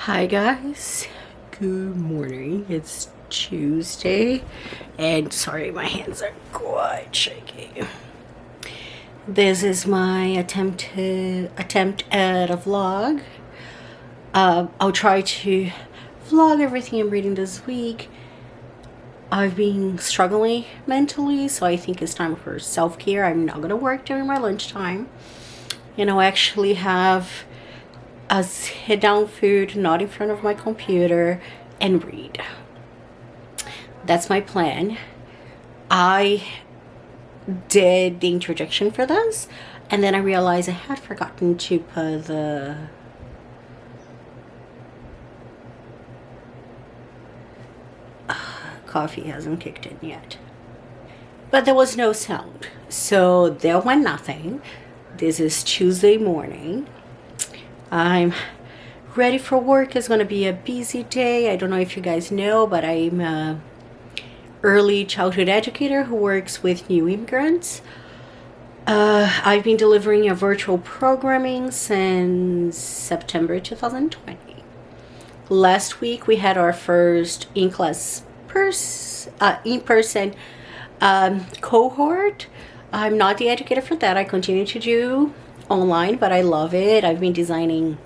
Hi guys, good morning. It's Tuesday and sorry my hands are quite shaky. This is my attempt at a vlog. I'll try to vlog everything I'm reading this week. I've been struggling mentally, so I think it's time for self-care. I'm not gonna work during my lunchtime. I actually have a sit-down food, not in front of my computer, and read. That's my plan. I did the introduction for this, and then I realized I had forgotten to put the coffee hasn't kicked in yet. But there was no sound, so there went nothing. This is Tuesday morning. I'm ready for work. It's going to be a busy day. I don't know if you guys know, but I'm a early childhood educator who works with new immigrants. I've been delivering a virtual programming since September 2020. Last week we had our first in-class in-person cohort. I'm not the educator for that. I continue to do online, but I love it. I've been designing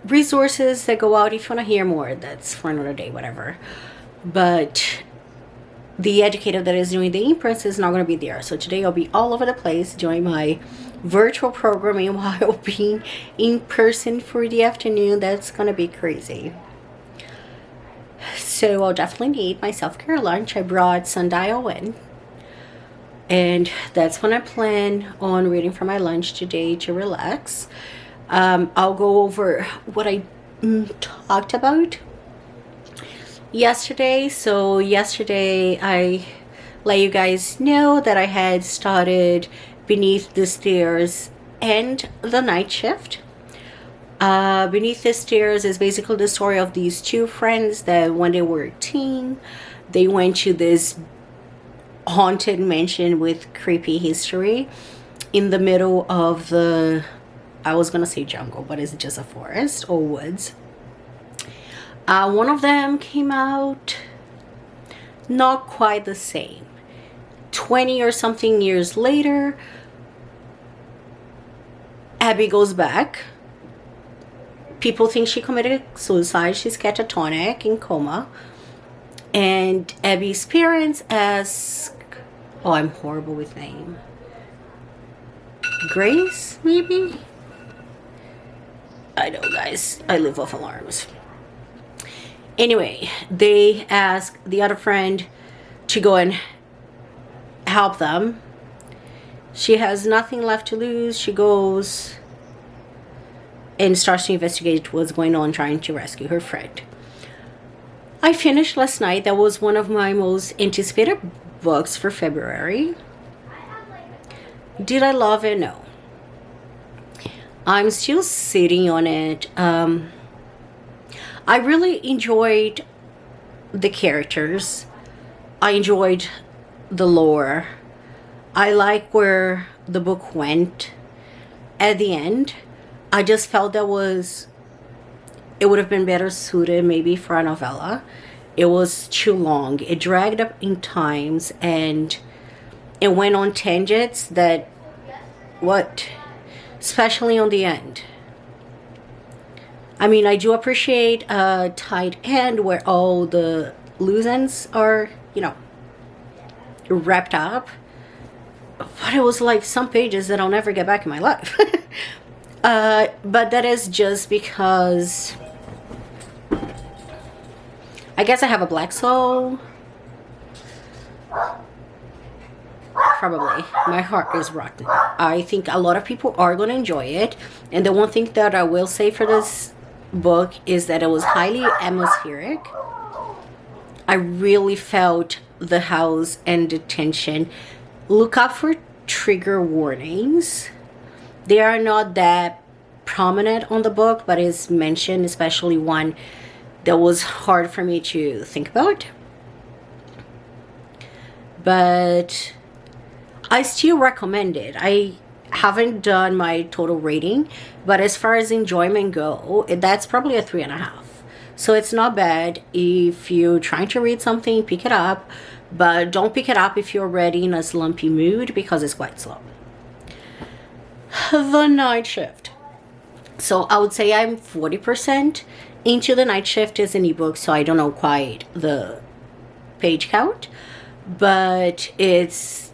resources that go out. If you want to hear more, that's for another day, whatever. But the educator that is doing the in-person is not going to be there. So today I'll be all over the place doing my virtual programming while being in person for the afternoon. That's going to be crazy. So I'll definitely need my self-care lunch. I brought sundial in. And that's when I plan on reading for my lunch today to relax. I'll go over what I talked about yesterday. So yesterday I let you guys know that I had started Beneath the Stairs and the Night Shift. Beneath the Stairs is basically the story of these two friends that when they were a teen, they went to this haunted mansion with creepy history in the middle of the, I was gonna say jungle, but it's just a forest or woods. One of them came out not quite the same. 20 or something years later, Abby goes back. People think she committed suicide. She's catatonic, in coma. And Abby's parents ask, oh, I'm horrible with name. Grace, maybe? I know, guys. I live off alarms. Anyway, they ask the other friend to go and help them. She has nothing left to lose. She goes and starts to investigate what's going on, trying to rescue her friend. I finished last night. That was one of my most anticipated books for February. Did I love it? No. I'm still sitting on it. I really enjoyed the characters. I enjoyed the lore. I like where the book went at the end. I just felt it would have been better suited maybe for a novella. It was too long. It dragged up in times and it went on tangents that, especially on the end. I mean, I do appreciate a tight end where all the loose ends are, wrapped up. But it was like some pages that I'll never get back in my life. But that is just because I guess I have a black soul. Probably. My heart is rotten. I think a lot of people are going to enjoy it. And the one thing that I will say for this book is that it was highly atmospheric. I really felt the house and the tension. Look out for trigger warnings. They are not that prominent on the book, but it's mentioned, especially one that was hard for me to think about. But I still recommend it. haven't done my total rating, but as far as enjoyment go, that's probably a 3.5. So it's not bad. If you're trying to read something, pick it up, but don't pick it up if you're already in a slumpy mood, because it's quite slow. The Night Shift. So I would say I'm 40% into The Night Shift as an ebook, so I don't know quite the page count, but it's,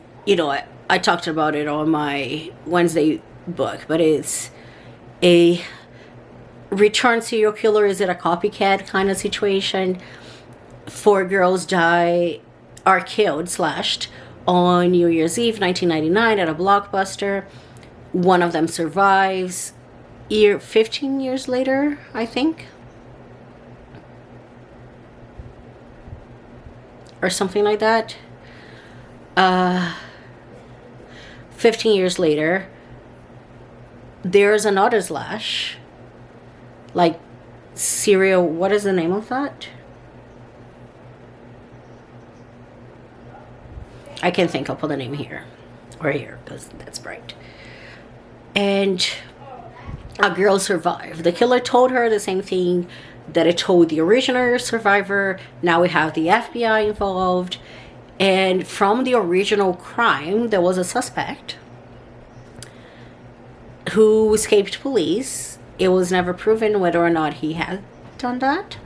I talked about it on my Wednesday book, but it's a return serial killer. Is it a copycat kind of situation? 4 girls are killed, slashed on New Year's Eve 1999 at a Blockbuster. One of them survives 15 years later, I think, or something like that. 15 years later, there's another slash, like serial, what is the name of that? I can think. I'll put the name here or here because that's bright. And a girl survived. The killer told her the same thing that it told the original survivor. Now we have the FBI involved. And from the original crime, there was a suspect who escaped police. It was never proven whether or not he had done that.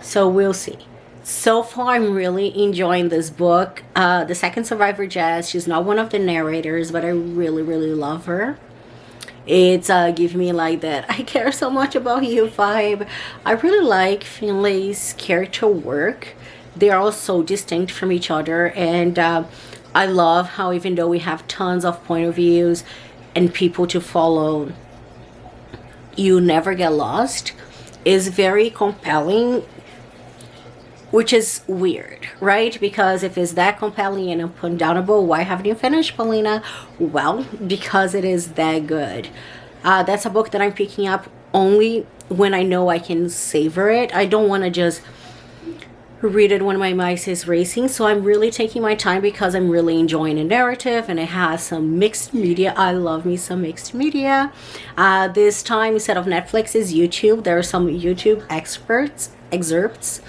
So we'll see. So far, I'm really enjoying this book. The second survivor, Jazz, she's not one of the narrators, but I really, really love her. It's giving me like that I care so much about you vibe. I really like Finlay's character work. They are all so distinct from each other, and I love how even though we have tons of point of views and people to follow, you never get lost. Is very compelling, which is weird, right? Because if it's that compelling and undoubtable, why haven't you finished, Paulina? Well, because it is that good. That's a book that I'm picking up only when I know I can savor it. I don't want to just read it when my mice is racing, so I'm really taking my time because I'm really enjoying the narrative, and it has some mixed media. I love me some mixed media. This time, instead of Netflix, is YouTube. There are some YouTube excerpts.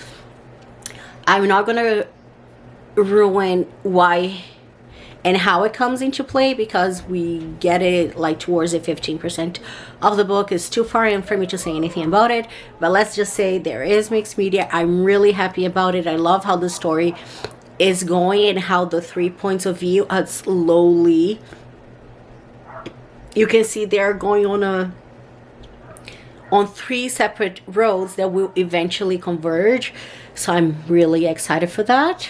I'm not gonna ruin why and how it comes into play because we get it like towards the 15% of the book. Is too far in for me to say anything about it, but let's just say there is mixed media. I'm really happy about it. I love how the story is going and how the 3 points of view are slowly, you can see they're going on 3 separate roads that will eventually converge. So I'm really excited for that.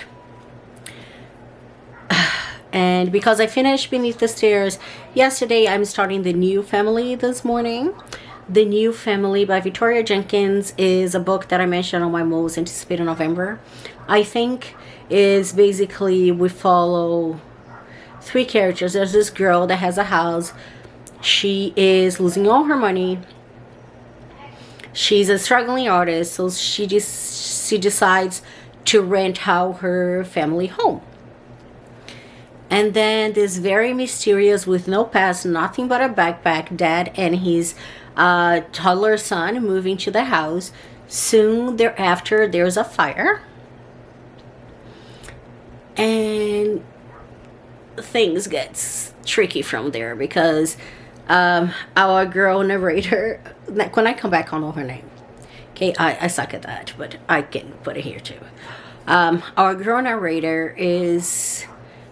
And because I finished Beneath the Stairs yesterday, I'm starting The New Family this morning. The New Family by Victoria Jenkins is a book that I mentioned on my most anticipated November. I think is basically we follow 3 characters. There's this girl that has a house. She is losing all her money. She's a struggling artist, so she decides to rent out her family home. And then this very mysterious, with no past, nothing but a backpack, dad and his toddler son move into the house. Soon thereafter, there's a fire. And things get tricky from there because our girl narrator, when I come back, I'll know her name. Okay, I suck at that, but I can put it here too. Our girl narrator is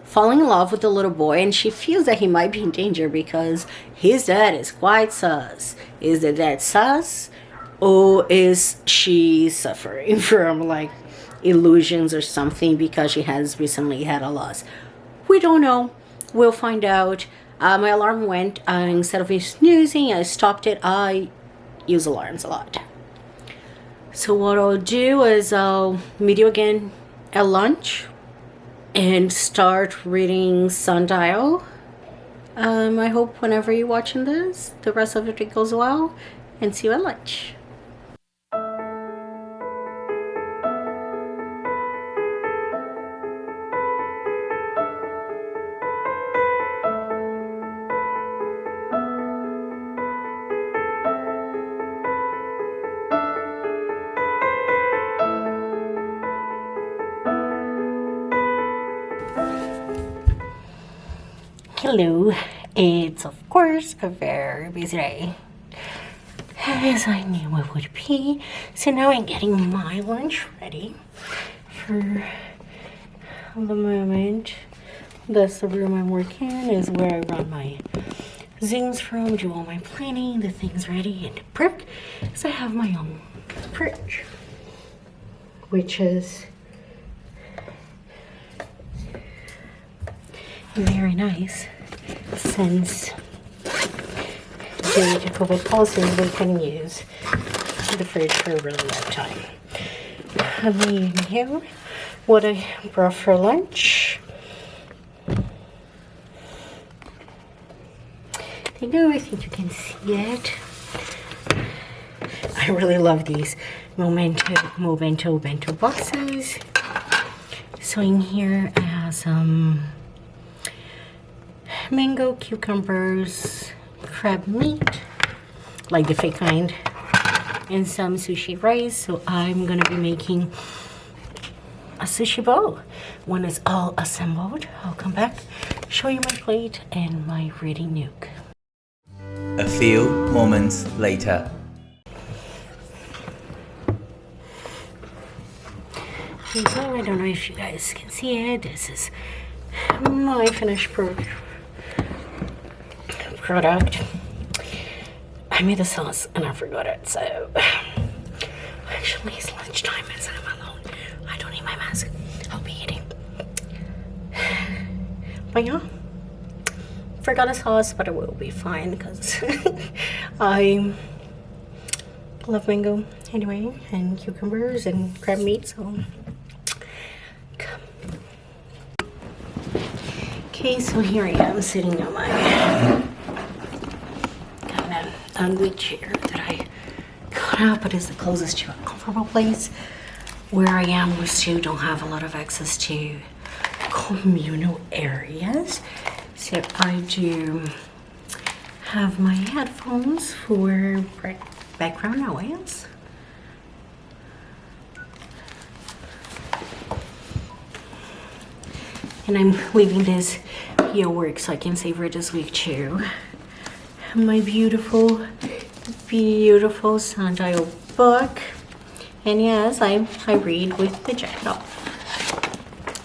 falling in love with the little boy, and she feels that he might be in danger because his dad is quite sus. Is the dad sus, or is she suffering from like illusions or something because she has recently had a loss? We don't know. We'll find out. My alarm went. Instead of me snoozing, I stopped it. I use alarms a lot. So what I'll do is I'll meet you again at lunch and start reading Sundial. I hope whenever you're watching this, the rest of it goes well, and see you at lunch. Hello, it's of course a very busy day, as I knew it would be. So now I'm getting my lunch ready for the moment. That's the room I'm working in, is where I run my Zooms from, do all my planning, the things ready and prepped. So I have my own fridge, which is very nice, since due to COVID policies we can use the fridge for a really long time. I'm eating here what I brought for lunch. I think you can see it. I really love these Momento bento boxes. So in here I have some mango, cucumbers, crab meat, like the fake kind, and some sushi rice. So I'm gonna be making a sushi bowl. When it's all assembled, I'll come back, show you my plate and my ready nook. A few moments later. Okay, so I don't know if you guys can see it. This is my finished product. I made the sauce and I forgot it, so actually it's lunchtime and I'm alone. I don't need my mask. I'll be eating. But yeah, forgot the sauce, but it will be fine because I love mango anyway, and cucumbers and crab meat, so okay, so here I am sitting on my kind of ugly chair that I got up, but it's the closest to a comfortable place. Where I am, we still don't have a lot of access to communal areas, so I do have my headphones for background noise. And I'm leaving this here work so I can savor this week too. My beautiful sundial book. And yes, I read with the jacket off.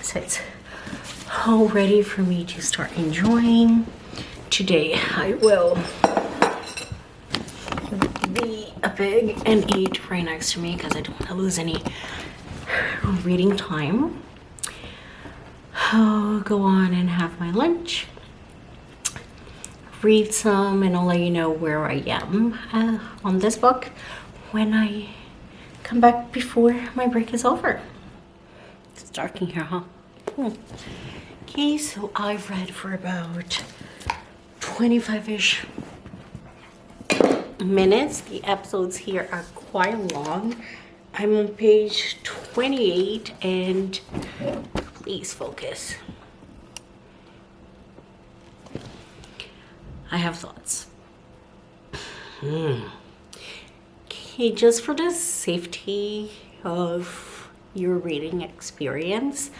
So it's all ready for me to start enjoying. Today I will be a pig and eat right next to me because I don't want to lose any reading time. I'll go on and have my lunch, read some, and I'll let you know where I am on this book when I come back before my break is over. It's dark in here, huh? Okay, so I've read for about 25-ish minutes. The episodes here are quite long. I'm on page 28 and please focus. I have thoughts. Okay, just for the safety of your reading experience,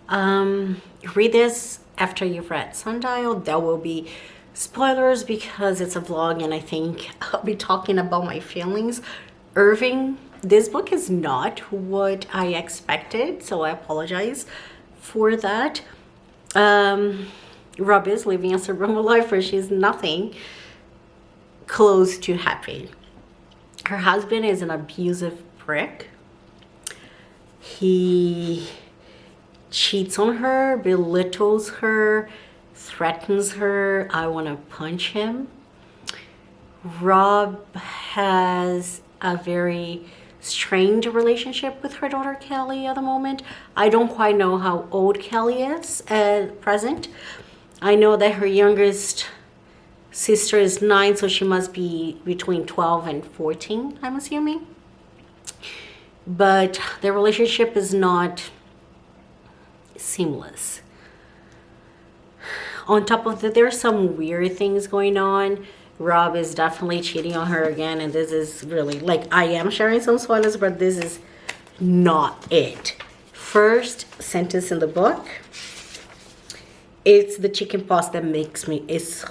read this after you've read Sundial. There will be spoilers because it's a vlog and I think I'll be talking about my feelings. Irving, this book is not what I expected, so I apologize for that. Rob is living a survival life where she's nothing close to happy. Her husband is an abusive prick. He cheats on her, belittles her, threatens her. I want to punch him. Rob has a very strained relationship with her daughter Kelly at the moment. I don't quite know how old Kelly is at present. I know that her youngest sister is 9, so she must be between 12 and 14, I'm assuming. But their relationship is not seamless. On top of that, there's some weird things going on. Rob is definitely cheating on her again, and this is really, like, I am sharing some spoilers, but this is not it. First sentence in the book it's the chicken pox that makes me, it's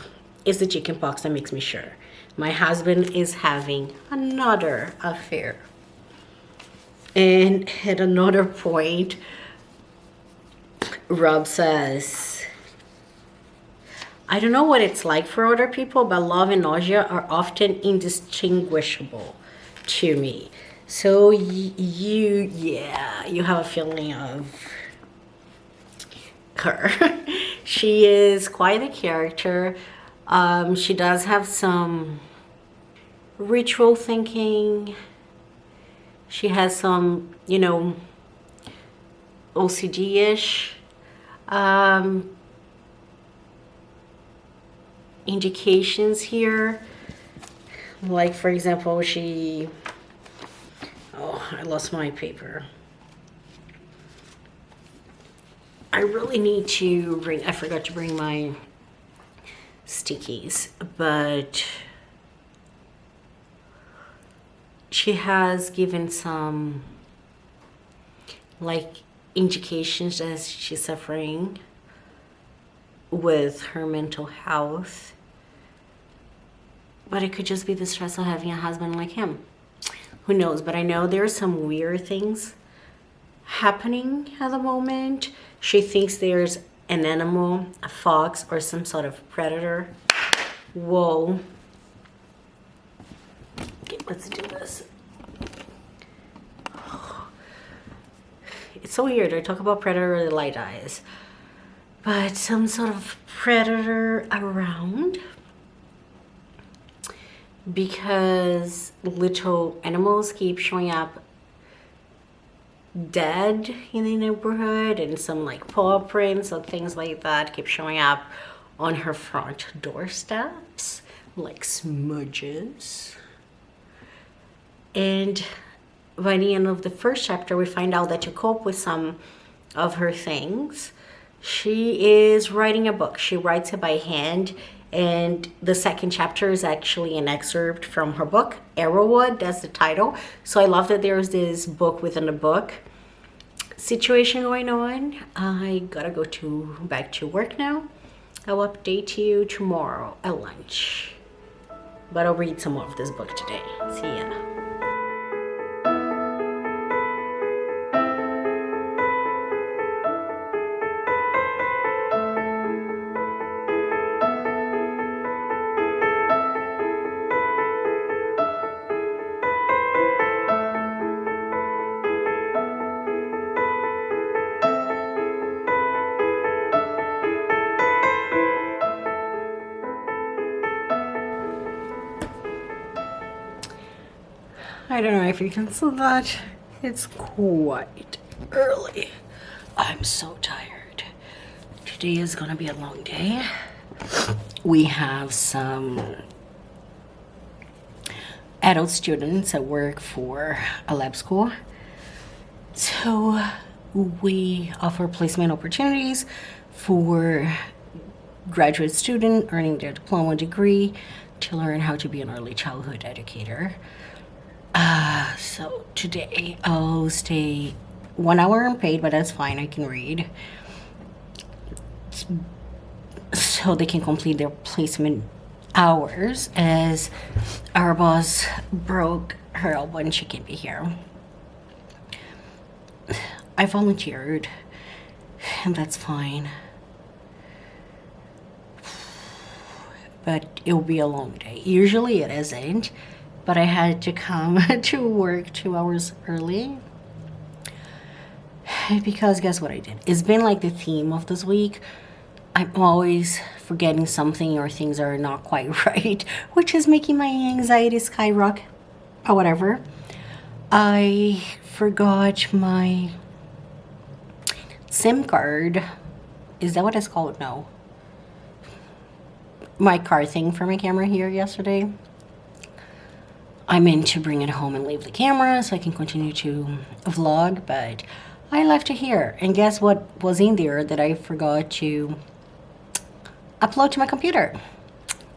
the chicken pox that makes me sure. My husband is having another affair. And at another point, Rob says, I don't know what it's like for other people, but love and nausea are often indistinguishable to me. So you have a feeling of her. She is quite a character. She does have some ritual thinking. She has some, OCD-ish indications here. Like, for example, I lost my paper. I really need to I forgot to bring my stickies, but she has given some like indications that she's suffering with her mental health, but it could just be the stress of having a husband like him. Who knows? But I know there are some weird things happening at the moment. She thinks there's an animal, a fox, or some sort of predator. Whoa. Okay, let's do this. It's so weird. I talk about predator with light eyes, but some sort of predator around, because little animals keep showing up dead in the neighborhood, and some like paw prints and things like that keep showing up on her front doorsteps, like smudges. And by the end of the first chapter, we find out that to cope with some of her things, she is writing a book. She writes it by hand, and the second chapter is actually an excerpt from her book, Arrowwood. That's the title. So I love that there's this book within a book situation going on. I gotta go back to work now. I'll update you tomorrow at lunch, but I'll read some of this book today. See ya. I don't know if you can see that. It's quite early. I'm so tired. Today is gonna be a long day. We have some adult students that work for a lab school. So we offer placement opportunities for graduate students earning their diploma degree to learn how to be an early childhood educator. So today I'll stay 1 hour unpaid, but that's fine. I can read. So they can complete their placement hours, as our boss broke her elbow and she can't be here. I volunteered, and that's fine. But it'll be a long day. Usually it isn't. But I had to come to work 2 hours early, because guess what I did? It's been like the theme of this week. I'm always forgetting something, or things are not quite right, which is making my anxiety skyrocket or whatever. I forgot my SIM card. Is that what it's called? No. My card thing for my camera here yesterday. I meant to bring it home and leave the camera so I can continue to vlog, but I left it here. And guess what was in there that I forgot to upload to my computer?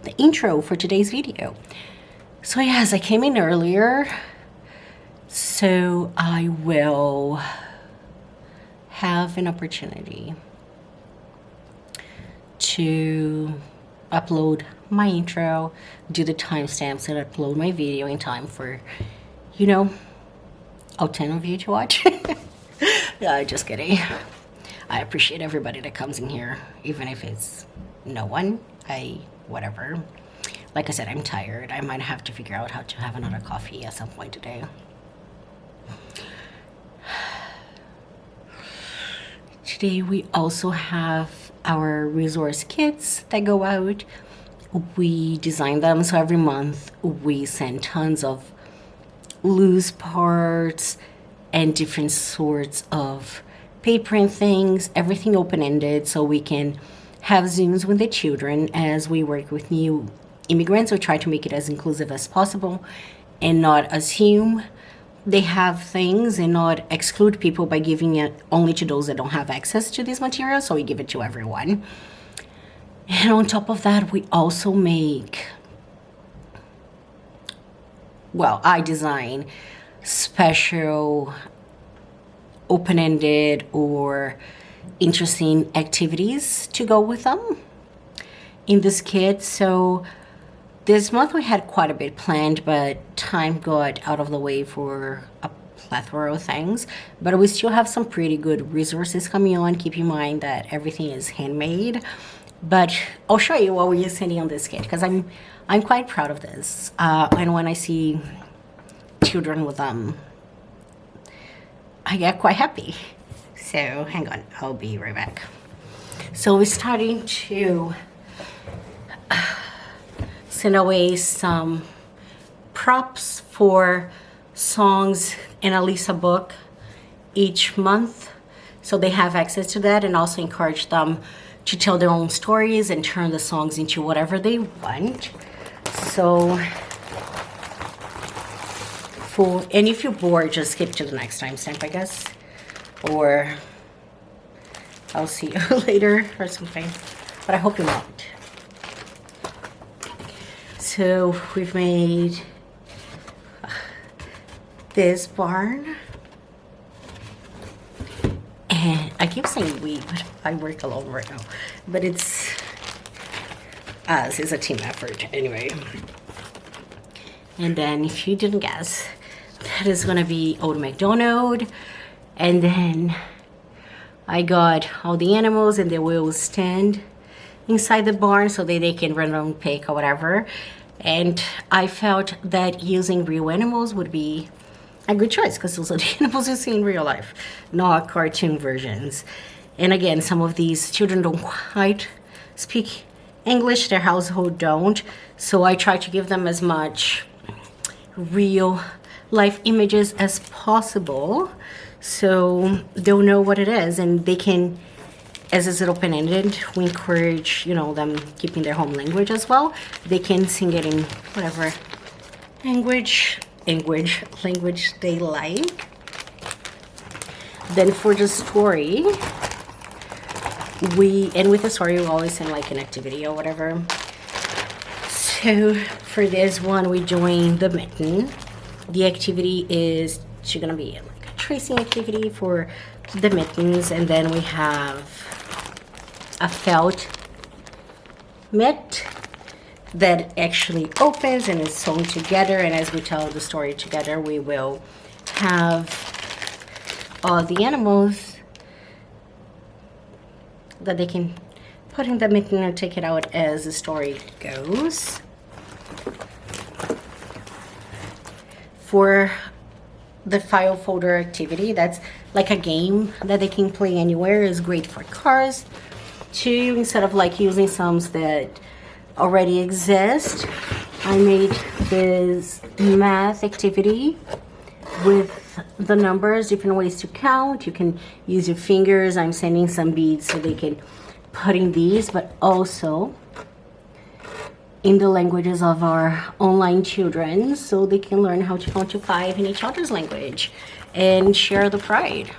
The intro for today's video. So yes, I came in earlier, so I will have an opportunity to upload my intro, do the timestamps, and upload my video in time for, all 10 of you to watch. Just kidding. I appreciate everybody that comes in here, even if it's no one. Whatever. Like I said, I'm tired. I might have to figure out how to have another coffee at some point today. Today we also have our resource kits that go out. We design them, so every month we send tons of loose parts and different sorts of paper and things, everything open-ended, so we can have Zooms with the children as we work with new immigrants. We try to make it as inclusive as possible and not assume they have things and not exclude people by giving it only to those that don't have access to these materials, so we give it to everyone. And on top of that, we also make, I design special open-ended or interesting activities to go with them in this kit. So this month we had quite a bit planned, but time got out of the way for a plethora of things. But we still have some pretty good resources coming on. Keep in mind that everything is handmade. But I'll show you what we're sending on this kit, because I'm quite proud of this. And when I see children with them, I get quite happy. So hang on, I'll be right back. So we're starting to send away some props for songs in a Lisa book each month, so they have access to that, and also encourage them to tell their own stories and turn the songs into whatever they want. So and if you're bored, just skip to the next timestamp, I guess, or I'll see you later or something, but I hope you won't. So we've made this barn, and I keep saying we, but I work alone right now, but it's us, it's a team effort anyway. And then if you didn't guess, that is gonna be Old MacDonald. And then I got all the animals, and they will stand inside the barn so that they can run around, pick or whatever. And I felt that using real animals would be a good choice, because those are the animals you see in real life, not cartoon versions. And again, some of these children don't quite speak English, their household don't, so I try to give them as much real life images as possible so they'll know what it is, and they can, as is open-ended, we encourage them keeping their home language as well. They can sing it in whatever language they like. Then for the story, with the story we always send like an activity or whatever. So for this one, we join the mitten. The activity is gonna be like a tracing activity for the mittens, and then we have a felt mitt that actually opens and is sewn together, and as we tell the story together, we will have all the animals that they can put in the mitten and take it out as the story goes. For the file folder activity, that's like a game that they can play anywhere, is great for cars too. Instead of like using sums that already exist, I made this math activity with the numbers, different ways to count. You can use your fingers. I'm sending some beads so they can put in these, but also in the languages of our online children, so they can learn how to count to 5 in each other's language and share the pride.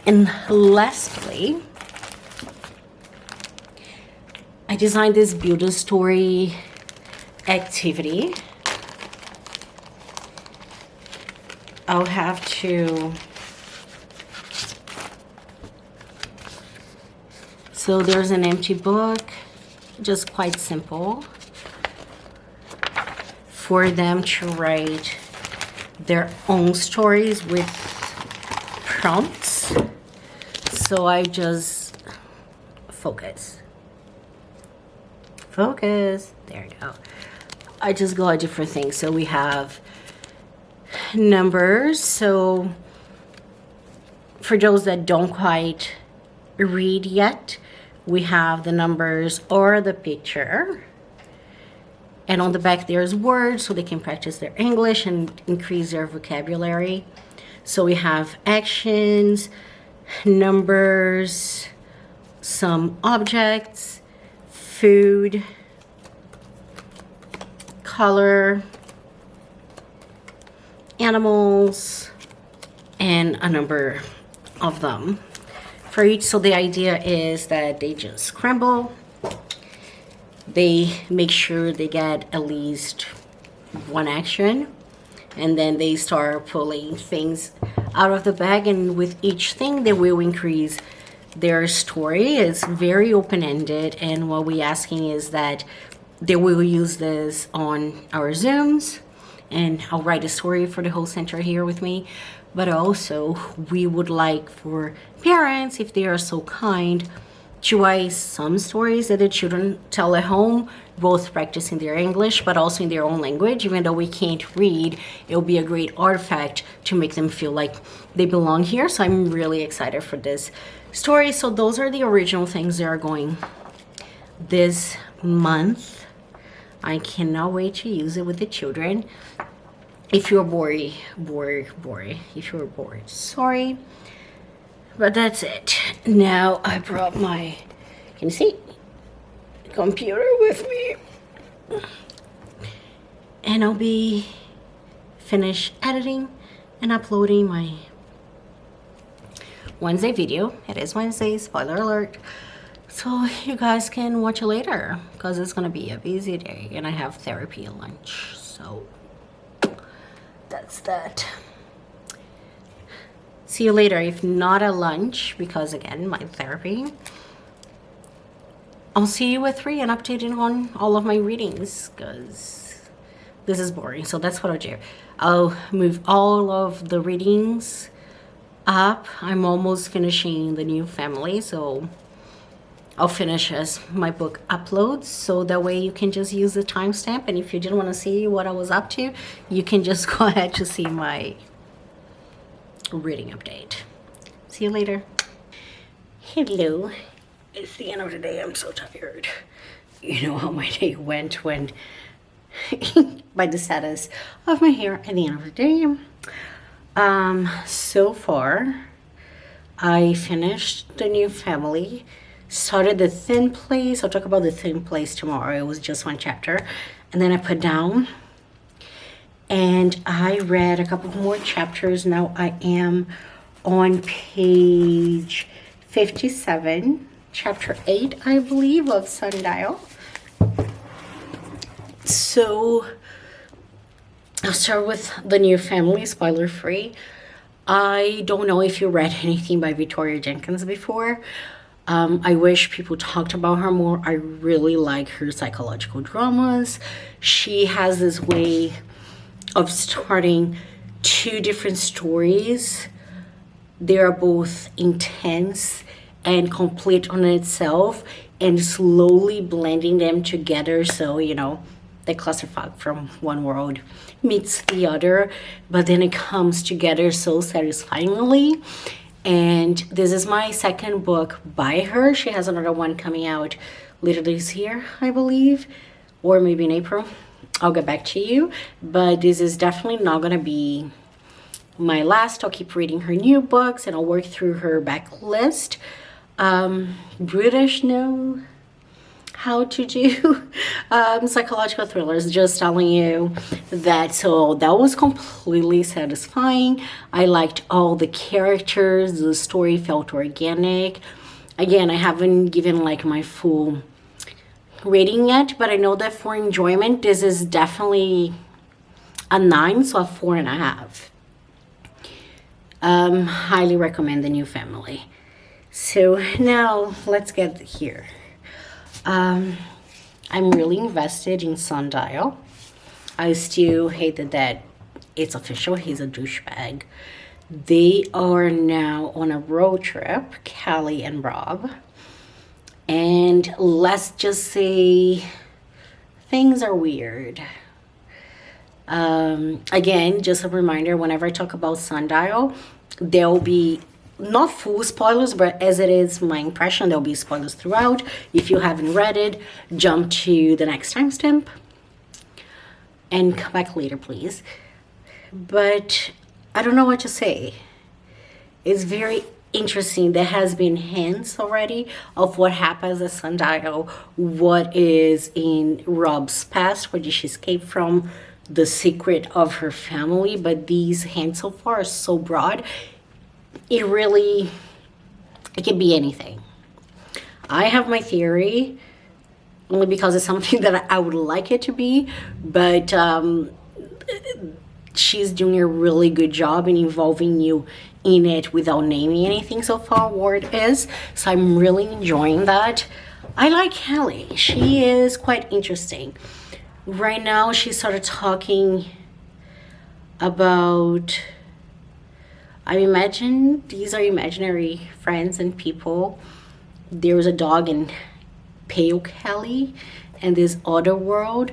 And lastly, I designed this build a story activity. I'll have to So there's an empty book, just quite simple, for them to write their own stories with prompts. So I just focus. There you go. I just got different things. So we have numbers. So for those that don't quite read yet, we have the numbers or the picture. And on the back there's words so they can practice their English and increase their vocabulary. So we have actions, numbers, some objects, food, color, animals, and a number of them for each. So the idea is that they just scramble. They make sure they get at least one action, and then they start pulling things out of the bag, and with each thing they will increase their story. It's very open-ended, and what we're asking is that they will use this on our Zooms, and I'll write a story for the whole center here with me. But also we would like for parents, if they are so kind, to write some stories that the children tell at home, both practicing their English but also in their own language. Even though we can't read, it'll be a great artifact to make them feel like they belong here. So I'm really excited for this story. So those are the original things that are going this month. I cannot wait to use it with the children. If you're bored, if you're bored, sorry. But that's it. Now I brought my, can you see, computer with me. And I'll be finished editing and uploading my Wednesday video. It is Wednesday, spoiler alert. So you guys can watch it later because it's gonna be a busy day and I have therapy at lunch. So that's that. See you later, if not at lunch, because again, my therapy. I'll see you at 3 and updating on all of my readings because this is boring. So that's what I'll do. I'll move all of the readings up. I'm almost finishing The New Family, so I'll finish as my book uploads, so that way you can just use the timestamp, and if you didn't want to see what I was up to, you can just go ahead to see my reading update. See you later. Hello. It's the end of the day. I'm so tired. You know how my day went when by the status of my hair at the end of the day. So far I finished The New Family, started The Thin Place. I'll talk about The Thin Place tomorrow. It was just one chapter, and then I put down and I read a couple more chapters. Now I am on page 57, chapter 8, I believe, of Sundial. So I'll start with The New Family, spoiler free. I don't know if you read anything by Victoria Jenkins before. I wish people talked about her more. I really like her psychological dramas. She has this way of starting two different stories. They are both intense and complete on itself, and slowly blending them together, so you know the clusterfuck from one world meets the other, but then it comes together so satisfyingly. And this is my second book by her. She has another one coming out later this year, I believe, or maybe in April. I'll get back to you, but this is definitely not gonna be my last. I'll keep reading her new books and I'll work through her backlist. British know how to do psychological thrillers, just telling you that. So that was completely satisfying. I liked all the characters. The story felt organic. Again, I haven't given like my full rating yet, but I know that for enjoyment this is definitely a 9, so a 4.5. Highly recommend The New Family. So now let's get here. I'm really invested in Sundial. I still hate that it's official. He's a douchebag. They are now on a road trip, Callie and Rob. And let's just say things are weird. Again, just a reminder, whenever I talk about Sundial, there'll be not full spoilers, but as it is my impression, there'll be spoilers throughout. If you haven't read it, jump to the next timestamp and come back later, please. But I don't know what to say. It's very interesting. There has been hints already of what happens at Sundial, what is in Rob's past, where did she escape from, the secret of her family, but these hints so far are so broad. It can be anything. I have my theory, only because it's something that I would like it to be, but she's doing a really good job in involving you in it without naming anything so far, Ward is. So I'm really enjoying that. I like Callie. She is quite interesting. Right now, she started talking about, I imagine these are imaginary friends and people. There was a dog in Pale Kelly and this other world.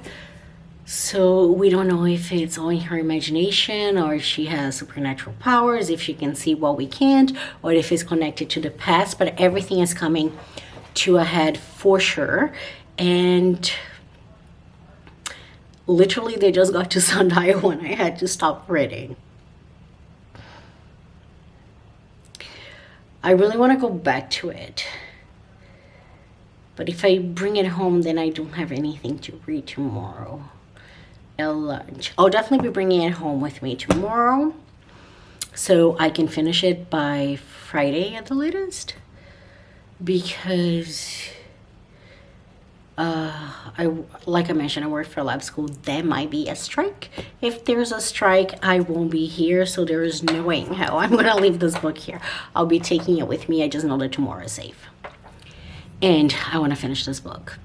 So we don't know if it's all in her imagination or if she has supernatural powers, if she can see what we can't, or if it's connected to the past. But everything is coming to a head for sure. And literally, they just got to Sundial when I had to stop reading. I really want to go back to it. But if I bring it home, then I don't have anything to read tomorrow at lunch. I'll definitely be bringing it home with me tomorrow, so I can finish it by Friday at the latest. Because like I mentioned, I work for a lab school. There might be a strike. If there's a strike, I won't be here, so there is no way in hell I'm gonna leave this book here. I'll be taking it with me. I just know that tomorrow is safe, and I want to finish this book.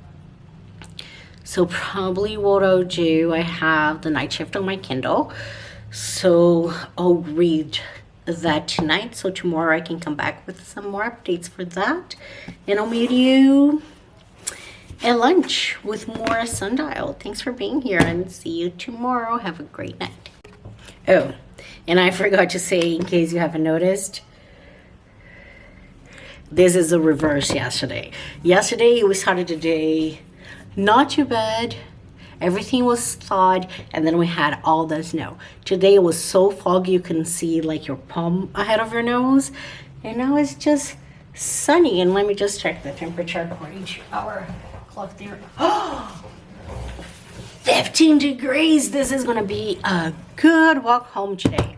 So probably what I'll do, I have the night shift on my Kindle, so I'll read that tonight, so tomorrow I can come back with some more updates for that, and I'll meet you at lunch with more Sundial. Thanks for being here, and see you tomorrow. Have a great night. Oh, and I forgot to say, in case you haven't noticed, this is the reverse yesterday. Yesterday, we started the day not too bad. Everything was thawed, and then we had all the snow. Today it was so foggy you couldn't see like your palm ahead of your nose, and now it's just sunny. And let me just check the temperature according to our clock there. 15 degrees. This is gonna be a good walk home today.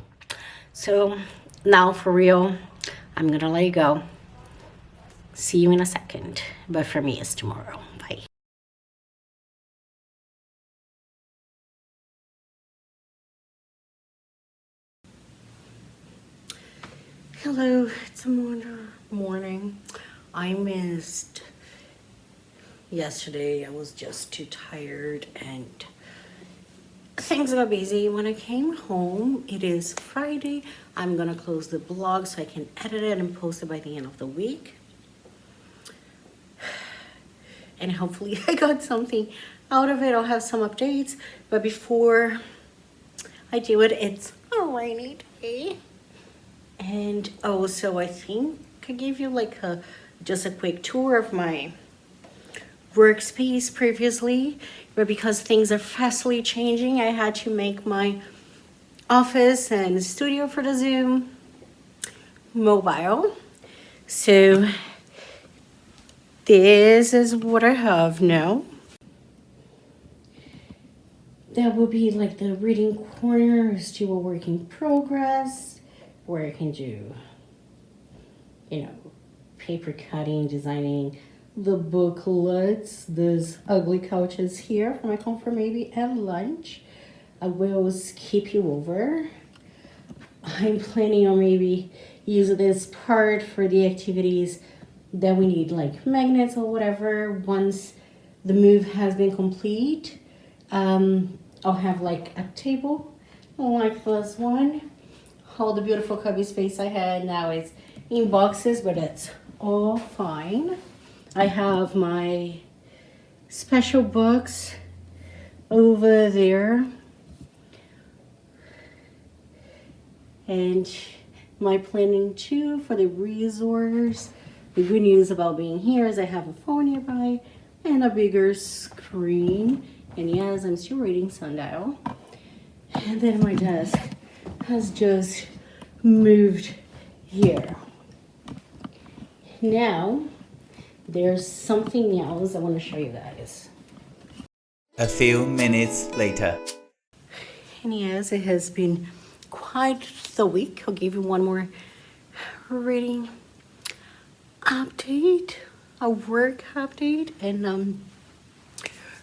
So now for real, I'm gonna let you go. See you in a second, but for me it's tomorrow. Bye. Hello, it's a morning. I missed yesterday. I was just too tired and things got busy. When I came home, it is Friday. I'm gonna close the blog so I can edit it and post it by the end of the week. And hopefully I got something out of it. I'll have some updates. But before I do it, it's a rainy day. And also, I think I gave you like just a quick tour of my workspace previously, but because things are fastly changing, I had to make my office and studio for the Zoom mobile. So this is what I have now. That will be like the reading corner, still a work in progress, where I can do, paper cutting, designing the booklets. These ugly couches here for my comfort, maybe at lunch. I will skip you over. I'm planning on maybe using this part for the activities Then we need like magnets or whatever. Once the move has been complete, I'll have like a table like this one. All the beautiful cubby space I had now is in boxes, but it's all fine. I have my special books over there. And my planning too for the resource. The good news about being here is I have a phone nearby and a bigger screen. And yes, I'm still reading Sundial. And then my desk has just moved here. Now, there's something else I want to show you guys. A few minutes later. And yes, it has been quite the week. I'll give you one more reading update, a work update, and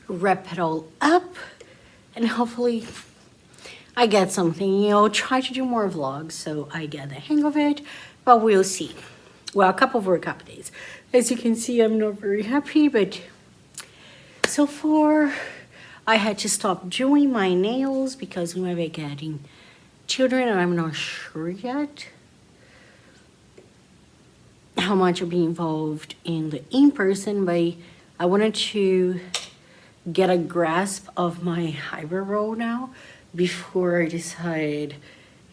wrap it all up. And hopefully I get something. I'll try to do more vlogs so I get the hang of it, but we'll see. Well, a couple of work updates. As you can see, I'm not very happy, but so far I had to stop doing my nails because we might be getting children, and I'm not sure yet how much I'll be involved in the in-person, but I wanted to get a grasp of my eyebrow roll now before I decide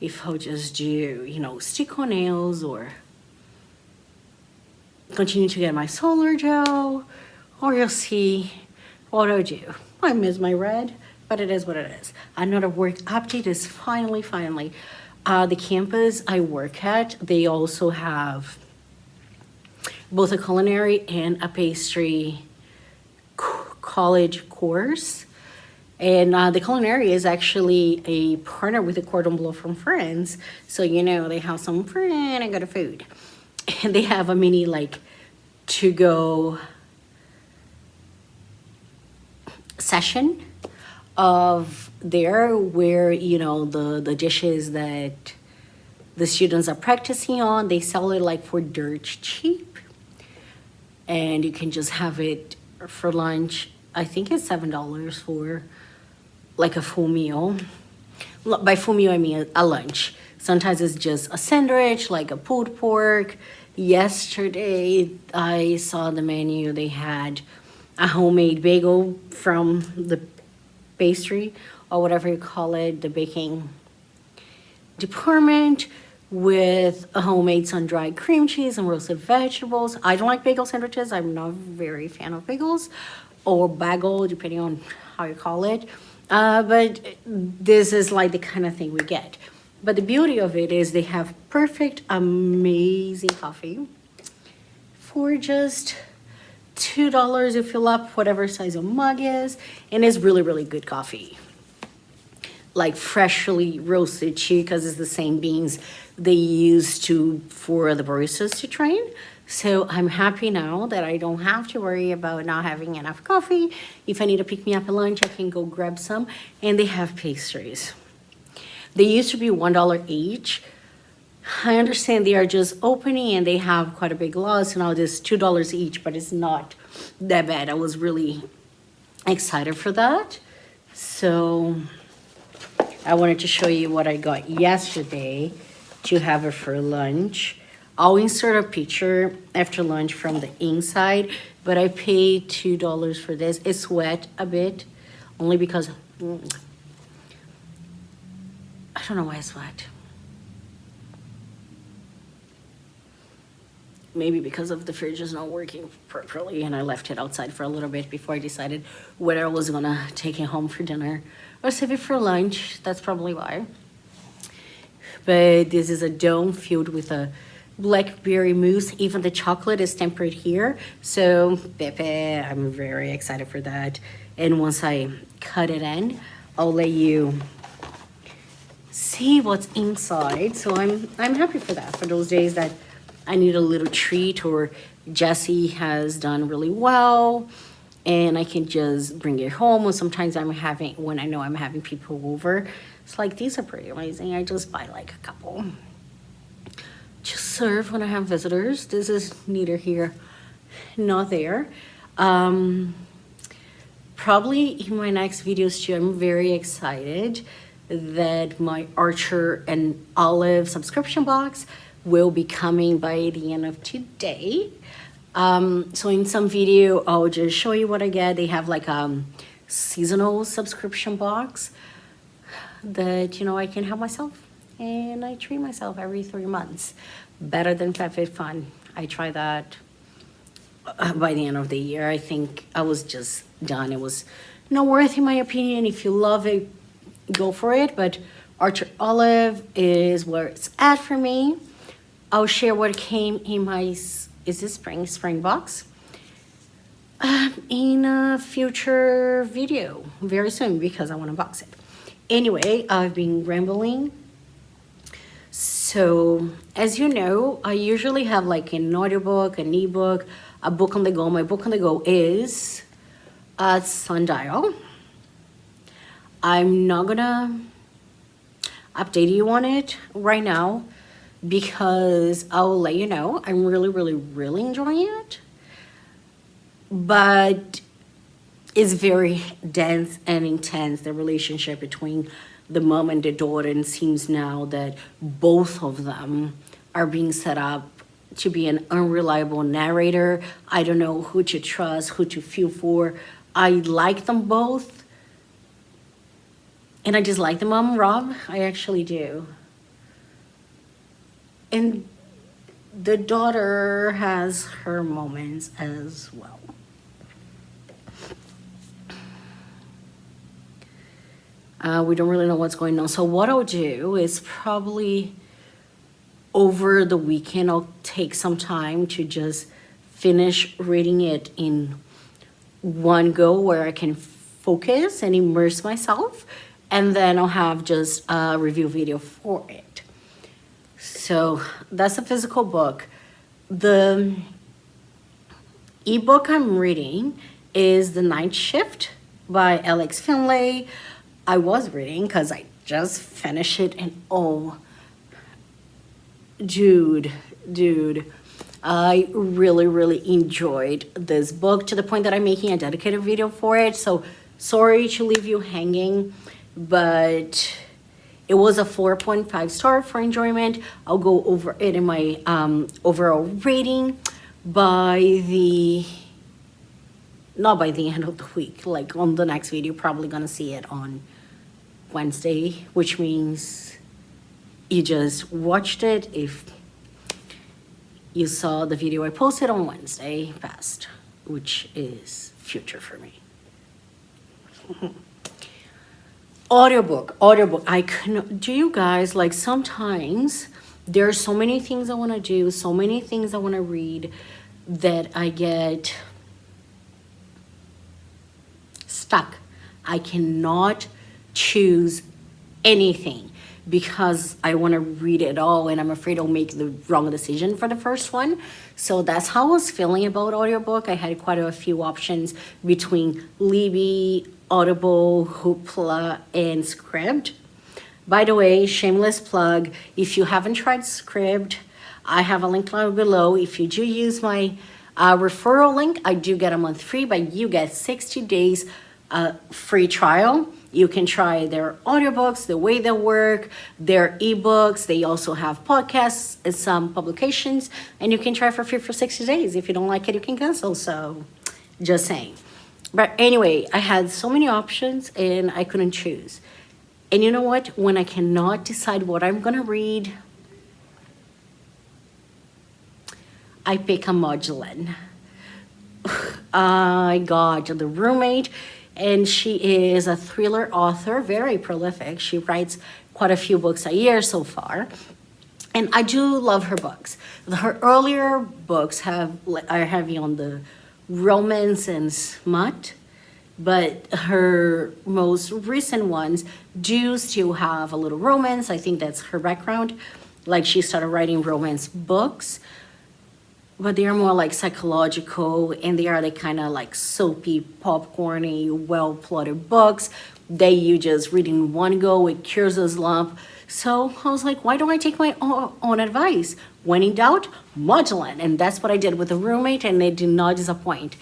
if I'll just do, stick-on nails or continue to get my solar gel, or you'll see what I'll do. I miss my red, but it is what it is. Another work update is finally, the campus I work at, they also have both a culinary and a pastry college course. And the culinary is actually a partner with the Cordon Bleu from France. So, they have some pretty good food. And they have a mini, to-go session of there where, the dishes that the students are practicing on, they sell it for dirt cheap. And you can just have it for lunch. I think it's $7 for a full meal. By full meal, I mean a lunch. Sometimes it's just a sandwich, like a pulled pork. Yesterday, I saw the menu. They had a homemade bagel from the pastry, or whatever you call it, the baking department, with a homemade sun-dried cream cheese and roasted vegetables. I don't like bagel sandwiches. I'm not very fan of bagels, or bagel, depending on how you call it. But this is the kind of thing we get. But the beauty of it is they have perfect, amazing coffee for just $2. You fill up whatever size your mug is, and it's really, really good coffee. Freshly roasted too, because it's the same beans they use for the baristas to train. So I'm happy now that I don't have to worry about not having enough coffee. If I need to pick me up at lunch, I can go grab some. And they have pastries. They used to be $1 each. I understand they are just opening and they have quite a big loss, and now it's $2 each, but it's not that bad. I was really excited for that. So I wanted to show you what I got yesterday to have it for lunch. I'll insert a picture after lunch from the inside, but I paid $2 for this. It's wet a bit, only because I don't know why it's wet. Maybe because of the fridge is not working properly, and I left it outside for a little bit before I decided whether I was gonna take it home for dinner or save it for lunch. That's probably why. But this is a dome filled with a blackberry mousse. Even the chocolate is tempered here. So, Pepe, I'm very excited for that. And once I cut it in, I'll let you see what's inside. So I'm happy for that. For those days that I need a little treat, or Jessie has done really well and I can just bring it home. Or sometimes when I know I'm having people over, it's these are pretty amazing. I just buy a couple. Just serve when I have visitors. This is neither here not there. Probably in my next videos too, I'm very excited that my Archer and Olive subscription box will be coming by the end of today. So in some video, I'll just show you what I get. They have like a seasonal subscription box that, I can have myself, and I treat myself every 3 months. Better than FabFitFun. I try that by the end of the year. I think I was just done. It was not worth, in my opinion. If you love it, go for it. But Archer Olive is where it's at for me. I'll share what came in my, is this spring box? In a future video very soon, because I want to box it. Anyway, I've been rambling. So as you know, I usually have like an audiobook, an ebook, a book on the go. My book on the go is Sundial. I'm not gonna update you on it right now because I'll let you know. I'm really enjoying it. But it's very dense and intense, the relationship between the mom and the daughter. And it seems now that both of them are being set up to be an unreliable narrator. I don't know who to trust, who to feel for. I like them both. And I just like the mom, Rob. I actually do. And the daughter has her moments as well. We don't really know what's going on. So what I'll do is probably over the weekend, I'll take some time to just finish reading it in one go where I can focus and immerse myself. And then I'll have just a review video for it. So that's a physical book. The ebook I'm reading is The Night Shift by Alex Finlay. I was reading because I just finished it, and oh, dude, I really enjoyed this book to the point that I'm making a dedicated video for it. So sorry to leave you hanging, but it was a 4.5 star for enjoyment. I'll go over it in my overall rating not by the end of the week, like on the next video. Probably gonna see it on Wednesday, which means you just watched it if you saw the video I posted on Wednesday past, which is future for me. Audiobook. I couldn't, do you guys, like, sometimes there are so many things I want to do, so many things I want to read, that I get stuck. I cannot choose anything because I want to read it all, and I'm afraid I'll make the wrong decision for the first one. So that's how I was feeling about audiobook. I had quite a few options between Libby, Audible, Hoopla, and Scribd. By the way, shameless plug, if you haven't tried Scribd, I have a link down below. If you do use my referral link, I do get a month free, but you get 60 days free trial. You can try their audiobooks, the way they work, their ebooks. They also have podcasts and some publications, and you can try for free for 60 days. If you don't like it, you can cancel. So just saying. But anyway, I had so many options and I couldn't choose. And you know what? When I cannot decide what I'm gonna read, I pick a Modulin. I got the roommate, and she is a thriller author, very prolific. She writes quite a few books a year so far. And I do love her books. Her earlier books are heavy on the romance and smut, but her most recent ones do still have a little romance. I think that's her background. Like, she started writing romance books, but they are more like psychological, and they are the kind of like soapy, popcorny, well-plotted books that you just read in one go. It cures a slump. So I was like, why don't I take my own advice? When in doubt, Magdalene. And that's what I did with a roommate, and they did not disappoint.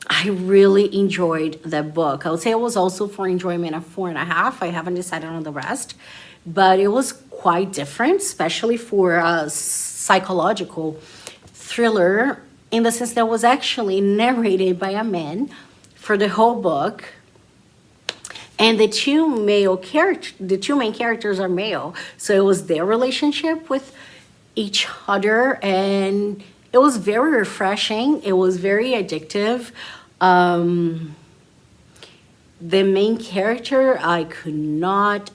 I really enjoyed that book. I would say it was also for enjoyment of 4.5. I haven't decided on the rest, but it was quite different, especially for a psychological thriller, in the sense that it was actually narrated by a man for the whole book. And the two main characters are male, so it was their relationship with each other, and it was very refreshing. It was very addictive. The main character I could not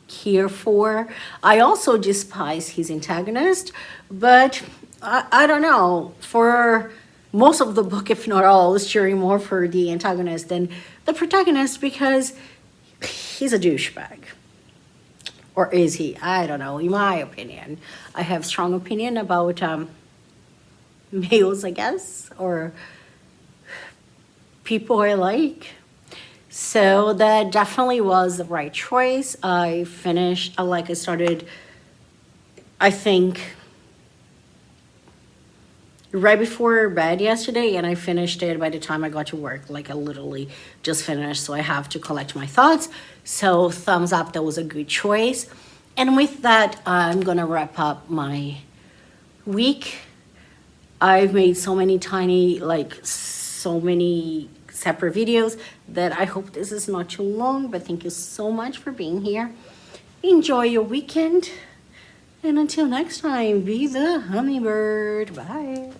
care for. I also despise his antagonist, but I don't know. For most of the book, if not all, I was cheering more for the antagonist than the protagonist, because he's a douchebag. Or is he? I don't know. In my opinion, I have strong opinion about males, I guess, or people I like. So that definitely was the right choice. I started, I think, right before bed yesterday, and I finished it by the time I got to work. Like, I literally just finished, so I have to collect my thoughts. So thumbs up, that was a good choice. And with that, I'm gonna wrap up my week. I've made so many separate videos that I hope this is not too long, but thank you so much for being here. Enjoy your weekend, and until next time, be the hummingbird. Bye.